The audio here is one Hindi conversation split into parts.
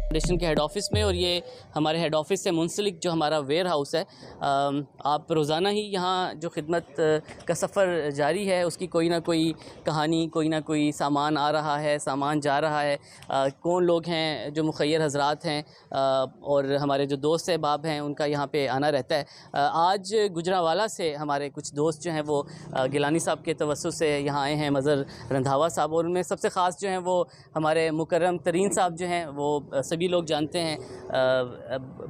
फाउंडेशन के हेड ऑफ़िस में, और ये हमारे हेड ऑफ़िस से मुंसलिक जो हमारा वेयर हाउस है। आप रोज़ाना ही यहाँ जो खिदमत का सफ़र जारी है उसकी कोई ना कोई कहानी, कोई ना कोई सामान आ रहा है, सामान जा रहा है। कौन लोग हैं जो मुखय्यर हज़रात हैं और हमारे जो दोस्त अहबाब हैं उनका यहाँ पे आना रहता है। आज गुजरांवाला से हमारे कुछ दोस्त जो हैं वो गिलानी साहब के तवस्सुस से यहाँ आए हैं, मज़र रंधावा साहब, और उनमें सबसे ख़ास जो हैं वो हमारे मुकर्रम तरीन साहब जो हैं वो सभी लोग जानते हैं,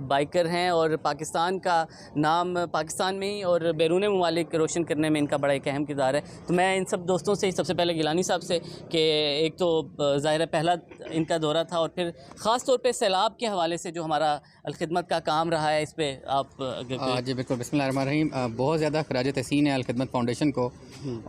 बाइकर हैं और पाकिस्तान का नाम पाकिस्तान में ही और बैरून ममालिक रोशन करने में इनका बड़ा एक अहम किरदार है। तो मैं इन सब दोस्तों से सबसे पहले गिलानी साहब से कि एक तो ज़ाहिर है पहला इनका दौरा था, और फिर ख़ास तौर पे सैलाब के हवाले से जो हमारा अलखिदमत का काम रहा है, इस पर आप जी बिल्कुल। बिस्मिल्लाहिर्रहमानिर्रहीम। बहुत ज़्यादा खराज तहसीन है अलखिदमत फाउंडेशन को,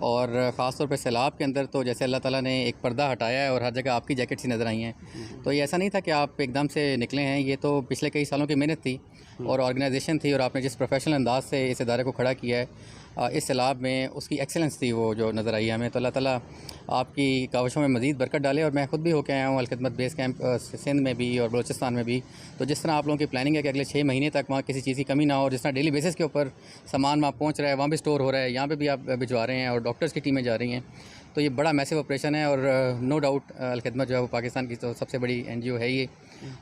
और ख़ास तौर पे सैलाब के अंदर तो जैसे अल्लाह ताला ने एक पर्दा हटाया है और हर जगह आपकी जैकेट सी नज़र आई हैं। तो ये ऐसा नहीं था कि आप एकदम से निकले हैं, ये तो पिछले कई सालों की मेहनत थी और ऑर्गेनाइजेशन थी, और आपने जिस प्रोफेशनल अंदाज से इस इदारे को खड़ा किया है इस सैलाब में, उसकी एक्सेलेंस थी वो जो नज़र आई है हमें। तो अल्लाह ताला आपकी काविशों में मज़ीद बरकत डाले। और मैं ख़ुद भी होकर आया हूँ अलखिदमत बेस कैंप सिंध में भी और बलूचिस्तान में भी। तो जिस तरह आप लोगों की प्लानिंग है कि अगले 6 महीने तक वहाँ किसी चीज़ की कमी ना हो, जिस तरह डेली बेसिस के ऊपर सामान वहाँ पहुँच रहा है, वहाँ भी स्टोर हो रहा है, यहाँ पर भी आप भिजवा रहे हैं और डॉक्टर्स की टीमें जा रही हैं, तो ये बड़ा मैसिव ऑपरेशन है। और नो डाउट अलखिदमत जो है वो पाकिस्तान की तो सबसे बड़ी NGO है ये,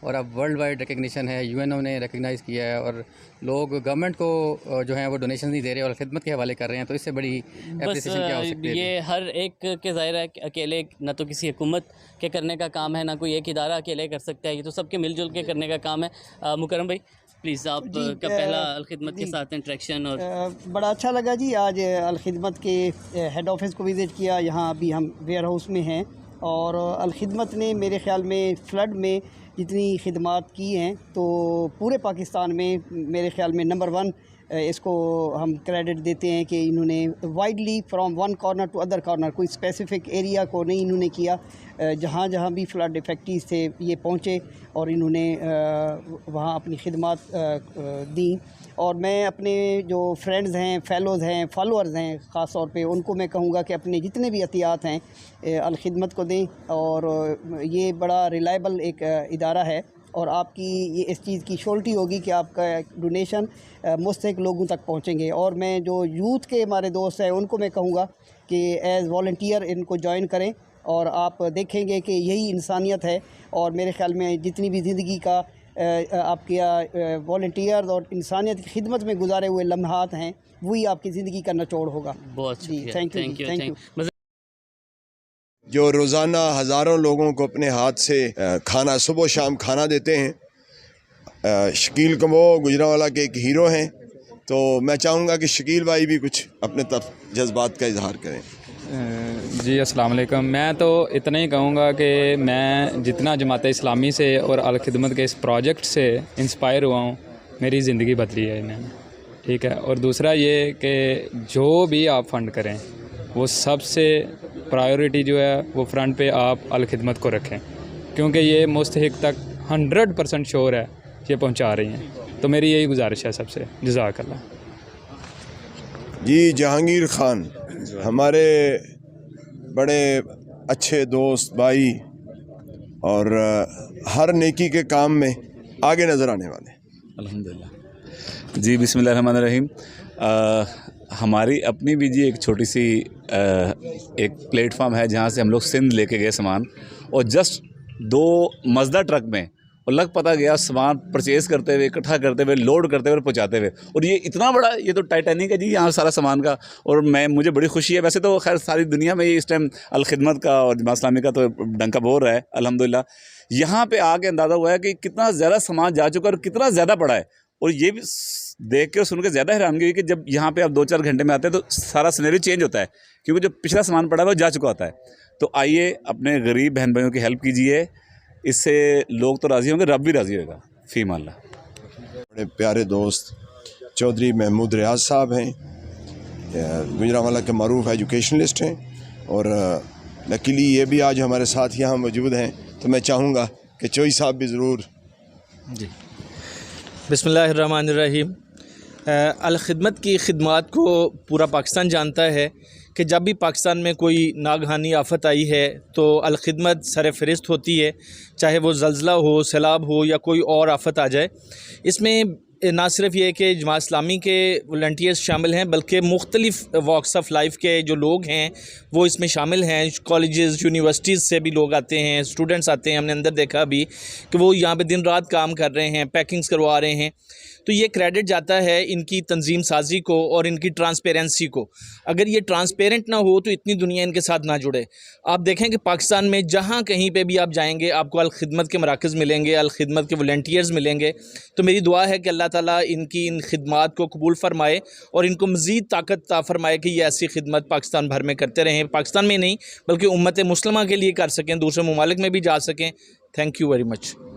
और अब वर्ल्ड वाइड रिकग्निशन है, UNO ने रिकग्नाइज़ किया है, और लोग गवर्नमेंट को जो है वो डोनेशन नहीं दे रहे और खिदमत के हवाले कर रहे हैं। तो इससे बड़ी एप्रिसिएशन क्या हो सकती है? ये हर एक के ज़ाहिर है अकेले ना तो किसी हुकूमत के करने का काम है, ना कोई एक इदारा अकेले कर सकता है, ये तो सबके मिलजुल के करने का काम है। मुकर्रम भाई प्लीज़ आप का पहला अलखिदमत के साथ इंटरेक्शन। और बड़ा अच्छा लगा जी, आज अलखिदमत के हेड ऑफ़िस को विज़िट किया। यहाँ अभी हम वेयर हाउस में हैं, और अलखिदमत ने मेरे ख़्याल में फ़्लड में जितनी खिदमात की हैं तो पूरे पाकिस्तान में मेरे ख़्याल में नंबर 1 इसको हम क्रेडिट देते हैं कि इन्होंने widely from one corner to other corner, कोई स्पेसिफ़िक एरिया को नहीं इन्होंने किया, जहाँ जहाँ भी फ़्लड इफ़ेक्टीज़ थे ये पहुँचे और इन्होंने वहाँ अपनी खिदमात दी। और मैं अपने जो फ्रेंड्स हैं, फेलोज़ हैं, फॉलोअर्स हैं, ख़ास तौर पे उनको मैं कहूँगा कि अपने जितने भी अतियात हैं अलखिदमत को दें, और ये बड़ा रिलायबल एक इदारा है, और आपकी ये इस चीज़ की श्योरिटी होगी कि आपका डोनेशन मुस्तहिक लोगों तक पहुँचेंगे। और मैं जो यूथ के हमारे दोस्त हैं उनको मैं कहूँगा कि एज़ वॉलंटियर इनको ज्वाइन करें, और आप देखेंगे कि यही इंसानियत है। और मेरे ख़्याल में जितनी भी ज़िंदगी का आपके वॉलंटियर्स और इंसानियत की खिदमत में गुजारे हुए लम्हात हैं, वही आपकी ज़िंदगी का निचोड़ होगा। बहुत शुक्रिया, थैंक यू। जो रोज़ाना हज़ारों लोगों को अपने हाथ से खाना सुबह शाम खाना देते हैं, शकील कमो गुजरांवाला के एक हीरो हैं। तो मैं चाहूँगा कि शकील भाई भी कुछ अपने तरफ जज्बात का इजहार करें। जी अस्सलाम वालेकुम। मैं तो इतना ही कहूँगा कि मैं जितना जमात इस्लामी से और अलखिदमत के इस प्रोजेक्ट से इंस्पायर हुआ हूँ, मेरी ज़िंदगी बदली है इन्होंने, ठीक है। और दूसरा ये कि जो भी आप फ़ंड करें वो सबसे प्रायोरिटी जो है वो फ्रंट पे आप अलखिदमत को रखें, क्योंकि ये मुस्तहिक तक 100% श्योर है ये पहुँचा रही हैं। तो मेरी यही गुजारिश है सबसे। जज़ाकल्लाह। जी जहांगीर खान हमारे बड़े अच्छे दोस्त भाई, और हर नेकी के काम में आगे नज़र आने वाले। अल्हम्दुलिल्लाह। जी बिस्मिल्लाहिर्रहमानिर्रहीम। हमारी अपनी भी जी एक छोटी सी एक प्लेटफॉर्म है जहाँ से हम लोग सिंध लेके गए सामान, और जस्ट 2 मज़दा ट्रक में और लग पता गया सामान परचेज़ करते हुए, इकट्ठा करते हुए, लोड करते हुए, पहुंचाते हुए। और ये इतना बड़ा, ये तो टाइटैनिक है जी यहाँ सारा सामान का। और मुझे बड़ी खुशी है। वैसे तो खैर सारी दुनिया में इस टाइम अलखिदमत का और जमात इस्लामी का तो डंका बोल रहा है अल्हम्दुलिल्लाह। यहाँ पे आके अंदाज़ा हुआ है कि कितना ज़्यादा सामान जा चुका है और कितना ज़्यादा पड़ा है। और ये भी देख के और सुन के ज़्यादा हैरानगी हुई कि जब यहाँ पे आप 2-4 घंटे में आते हैं तो सारा सिनेरियो चेंज होता है, क्योंकि जो पिछला सामान पड़ा है वो जा चुका होता है। तो आइए अपने गरीब बहन भाइयों की हेल्प कीजिए, इससे लोग तो राज़ी होंगे, रब भी राज़ी होगा। फ़ीम अल्लाह। बड़े प्यारे दोस्त चौधरी महमूद रियाज साहब हैं, गुजरांवाला के मारूफ एजुकेशनलिस्ट हैं, और लकीली ये भी आज हमारे साथ यहाँ मौजूद हैं। तो मैं चाहूँगा कि चोई साहब भी ज़रूर। जी बिस्मिल्लाहिर्रहमानिर्रहीम। अलखिदमत की खिदमात को पूरा पाकिस्तान जानता है कि जब भी पाकिस्तान में कोई नागहानी आफत आई है तो अल-खिदमत सर फ़हरिस्त होती है, चाहे वो ज़ल्ज़ला हो, सैलाब हो या कोई और आफत आ जाए। इसमें ना सिर्फ ये कि जमात इस्लामी के वॉलंटियर्स शामिल हैं, बल्कि मुख्तलिफ़ वॉक्स ऑफ लाइफ के जो लोग हैं वो इसमें शामिल हैं। कॉलेजेस, यूनिवर्सिटीज़ से भी लोग आते हैं, स्टूडेंट्स आते हैं। हमने अंदर देखा भी कि वो यहाँ पे दिन रात काम कर रहे हैं, पैकिंग्स करवा रहे हैं। तो ये क्रेडिट जाता है इनकी तंजीम साजी को और इनकी ट्रांसपेरेंसी को। अगर ये ट्रांसपेरेंट ना हो तो इतनी दुनिया इनके साथ ना जुड़े। आप देखें कि पाकिस्तान में जहाँ कहीं पे भी आप जाएंगे आपको अल-खिदमत के मराकज़ मिलेंगे, अल-खिदमत के वॉलंटियर्स मिलेंगे। तो मेरी दुआ है कि अल्लाह ताला इनकी इन खिदमात को कबूल फ़रमाए और इनको मज़ीद ताकत अता फ़रमाए कि ये ऐसी खिदमत पाकिस्तान भर में करते रहें। पाकिस्तान में नहीं बल्कि उम्मत मुस्लिमा के लिए कर सकें, दूसरे ममालिक में भी जा सकें। Thank you very much.